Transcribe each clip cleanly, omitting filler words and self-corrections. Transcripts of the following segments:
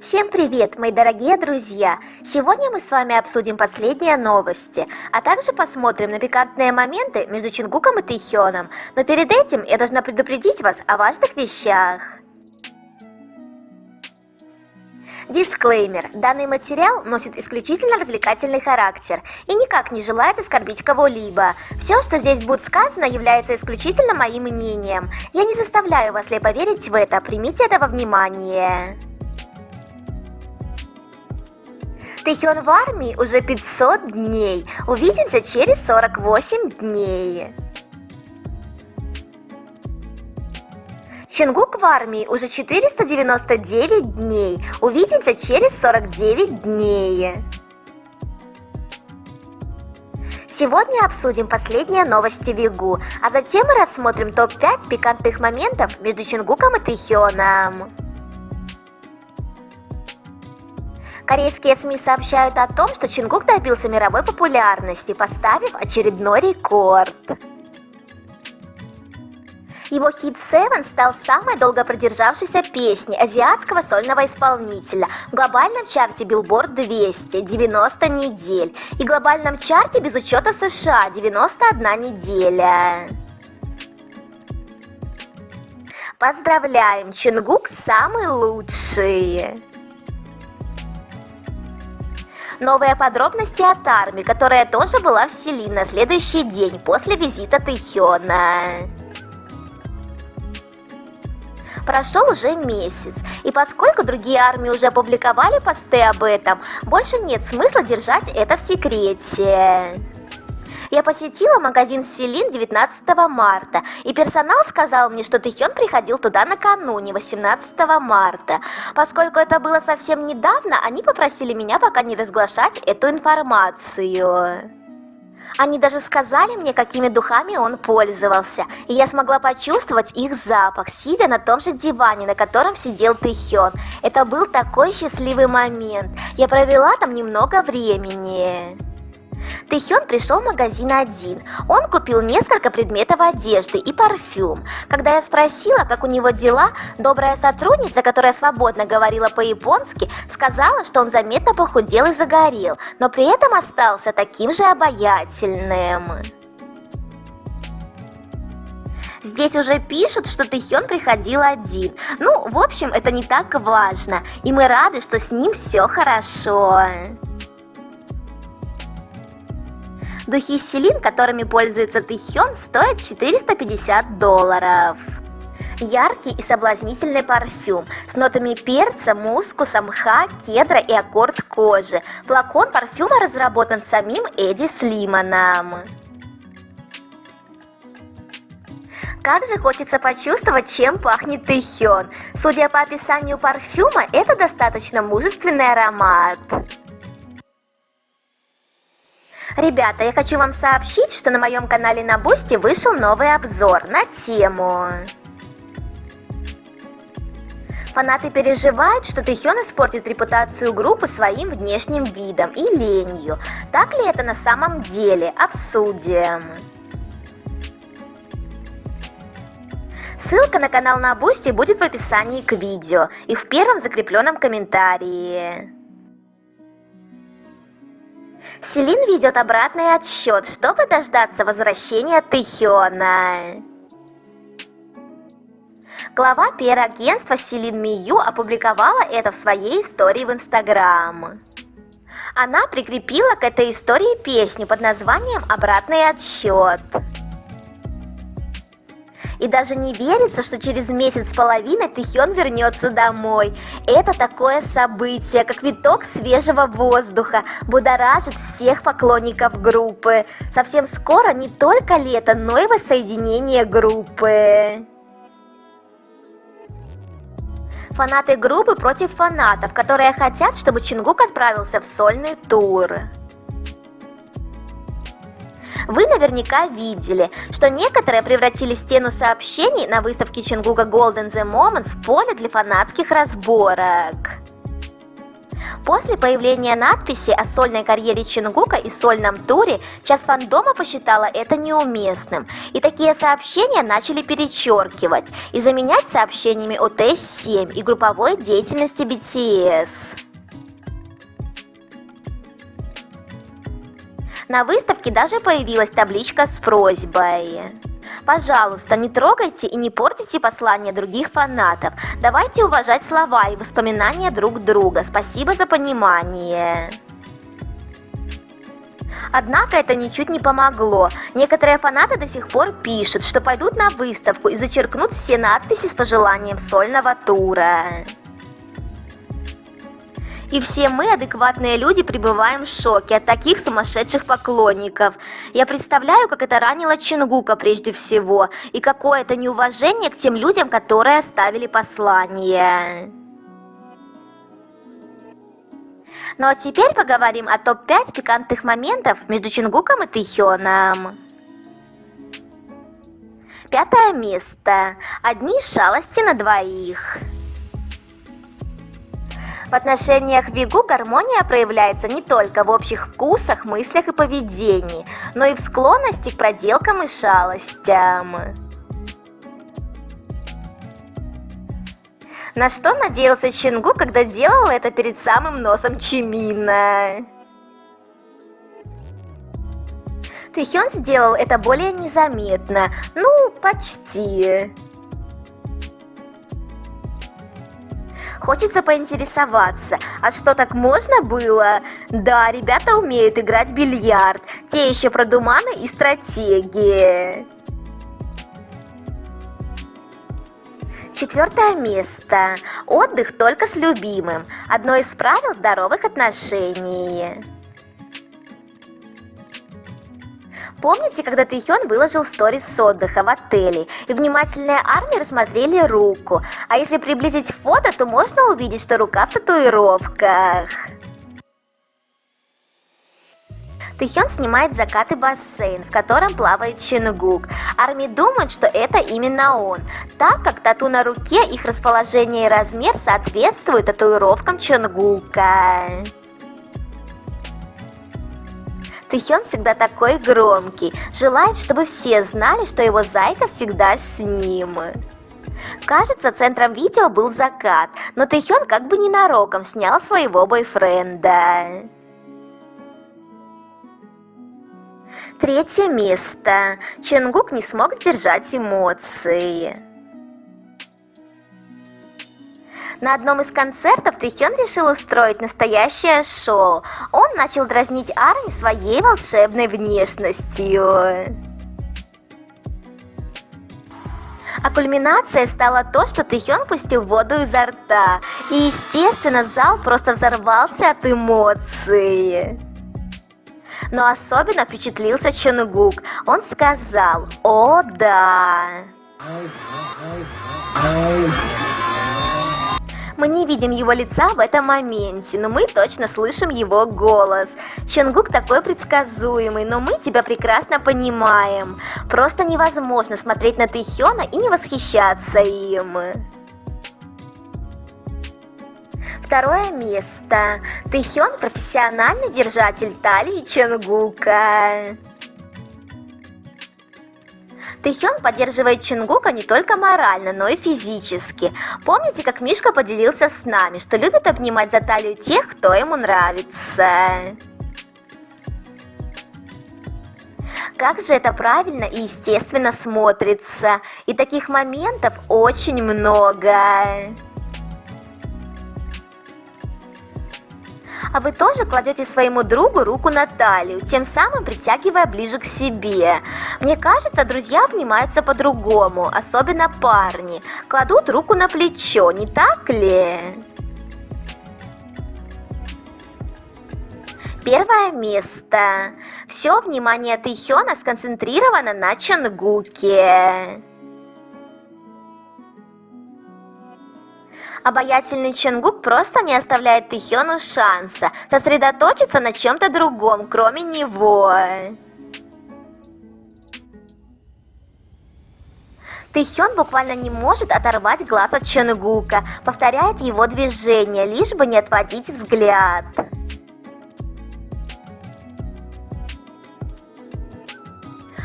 Всем привет, мои дорогие друзья! Сегодня мы с вами обсудим последние новости, а также посмотрим на пикантные моменты между Чингуком и Тэхёном. Но перед этим я должна предупредить вас о важных вещах. Дисклеймер. Данный материал носит исключительно развлекательный характер и никак не желает оскорбить кого-либо. Все, что здесь будет сказано, является исключительно моим мнением. Я не заставляю вас слепо верить в это, примите это во внимание. Тэхён в армии уже 500 дней. Увидимся через 48 дней. Чингук в армии уже 499 дней. Увидимся через 49 дней. Сегодня обсудим последние новости Вигу, а затем мы рассмотрим топ-5 пикантных моментов между Чингуком и Тэхёном. Корейские СМИ сообщают о том, что Чингук добился мировой популярности, поставив очередной рекорд. Его хит «Seven» стал самой долго продержавшейся песней азиатского сольного исполнителя в глобальном чарте Billboard 200 90 недель и глобальном чарте без учета США 91 неделя. Поздравляем, Чингук самый лучший! Новые подробности от армии, которая тоже была в Сили на следующий день после визита Тэхёна. Прошел уже месяц, и поскольку другие армии уже опубликовали посты об этом, больше нет смысла держать это в секрете. Я посетила магазин Силин 19 марта, и персонал сказал мне, что Тэхён приходил туда накануне, 18 марта. Поскольку это было совсем недавно, они попросили меня пока не разглашать эту информацию. Они даже сказали мне, какими духами он пользовался, и я смогла почувствовать их запах, сидя на том же диване, на котором сидел Тэхён. Это был такой счастливый момент. Я провела там немного времени. Тэхён пришел в магазин один. Он купил несколько предметов одежды и парфюм. Когда я спросила, как у него дела, добрая сотрудница, которая свободно говорила по-японски, сказала, что он заметно похудел и загорел, но при этом остался таким же обаятельным. Здесь уже пишут, что Тэхён приходил один. Ну, в общем, это не так важно, и мы рады, что с ним все хорошо. Духи Силин, которыми пользуется Тэхён, стоят $450. Яркий и соблазнительный парфюм с нотами перца, мускуса, мха, кедра и аккорд кожи. Флакон парфюма разработан самим Эдди Слиманом. Как же хочется почувствовать, чем пахнет Тэхён. Судя по описанию парфюма, это достаточно мужественный аромат. Ребята, я хочу вам сообщить, что на моем канале на Бусти вышел новый обзор на тему. Фанаты переживают, что Тэхён испортит репутацию группы своим внешним видом и ленью. Так ли это на самом деле? Обсудим. Ссылка на канал на Бусти будет в описании к видео и в первом закрепленном комментарии. Силин ведет обратный отсчет, чтобы дождаться возвращения Тэхёна. Глава пиар-агентства Силин Мию опубликовала это в своей истории в Инстаграм. Она прикрепила к этой истории песню под названием «Обратный отсчет». И даже не верится, что через месяц с половиной Тэхён вернется домой. Это такое событие, как виток свежего воздуха, будоражит всех поклонников группы. Совсем скоро не только лето, но и воссоединение группы. Фанаты группы против фанатов, которые хотят, чтобы Чингук отправился в сольный тур. Вы наверняка видели, что некоторые превратили стену сообщений на выставке Чингука Golden The Moments в поле для фанатских разборок. После появления надписи о сольной карьере Чингука и сольном туре, часть фандома посчитала это неуместным, и такие сообщения начали перечеркивать и заменять сообщениями о ТС-7 и групповой деятельности BTS. На выставке даже появилась табличка с просьбой: пожалуйста, не трогайте и не портите послания других фанатов. Давайте уважать слова и воспоминания друг друга. Спасибо за понимание. Однако это ничуть не помогло. Некоторые фанаты до сих пор пишут, что пойдут на выставку и зачеркнут все надписи с пожеланием сольного тура. И все мы, адекватные люди, пребываем в шоке от таких сумасшедших поклонников. Я представляю, как это ранило Чингука прежде всего, и какое это неуважение к тем людям, которые оставили послание. Ну а теперь поговорим о топ-5 пикантных моментов между Чингуком и Тэхёном. 5 место. Одни шалости на двоих. В отношениях Вигу гармония проявляется не только в общих вкусах, мыслях и поведении, но и в склонности к проделкам и шалостям. На что надеялся Чингук, когда делал это перед самым носом Чимина? Тэхён сделал это более незаметно, ну, почти. Хочется поинтересоваться, а что, так можно было? Да, ребята умеют играть в бильярд, те еще продуманы и стратегии. 4 место. Отдых только с любимым. Одно из правил здоровых отношений. Помните, когда Тэхён выложил сторис с отдыха в отеле, и внимательные армии рассмотрели руку, а если приблизить фото, то можно увидеть, что рука в татуировках. Тэхён снимает закат и бассейн, в котором плавает Чингук. Армии думают, что это именно он, так как тату на руке, их расположение и размер соответствуют татуировкам Чонгука. Тэхён всегда такой громкий, желает, чтобы все знали, что его зайка всегда с ним. Кажется, центром видео был закат, но Тэхён как бы ненароком снял своего бойфренда. 3 место. Чингук не смог сдержать эмоции. На одном из концертов Тэхён решил устроить настоящее шоу. Он начал дразнить армию своей волшебной внешностью. А кульминацией стало то, что Тэхён пустил воду изо рта. И, естественно, зал просто взорвался от эмоций. Но особенно впечатлился Чонгук. Он сказал: «О, да!» Мы не видим его лица в этом моменте, но мы точно слышим его голос. Чонгук такой предсказуемый, но мы тебя прекрасно понимаем. Просто невозможно смотреть на Тэхёна и не восхищаться им. 2 место. Тэхён – профессиональный держатель талии Чонгука. Тэхён поддерживает Чингука не только морально, но и физически. Помните, как Мишка поделился с нами, что любит обнимать за талию тех, кто ему нравится? Как же это правильно и естественно смотрится. И таких моментов очень много. А вы тоже кладете своему другу руку на талию, тем самым притягивая ближе к себе. Мне кажется, друзья обнимаются по-другому, особенно парни. Кладут руку на плечо, не так ли? 1 место. Все внимание Тэхёна сконцентрировано на Чонгуке. Обаятельный Чонгук просто не оставляет Тэхёну шанса сосредоточиться на чем-то другом, кроме него. Тэхён буквально не может оторвать глаз от Чонгука, повторяет его движения, лишь бы не отводить взгляд.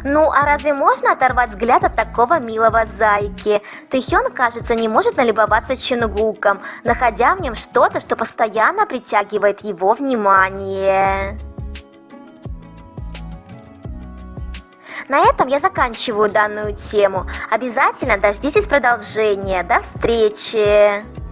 Ну, а разве можно оторвать взгляд от такого милого зайки? Тэхён, кажется, не может налюбоваться Чонгуком, находя в нем что-то, что постоянно притягивает его внимание. На этом я заканчиваю данную тему. Обязательно дождитесь продолжения. До встречи!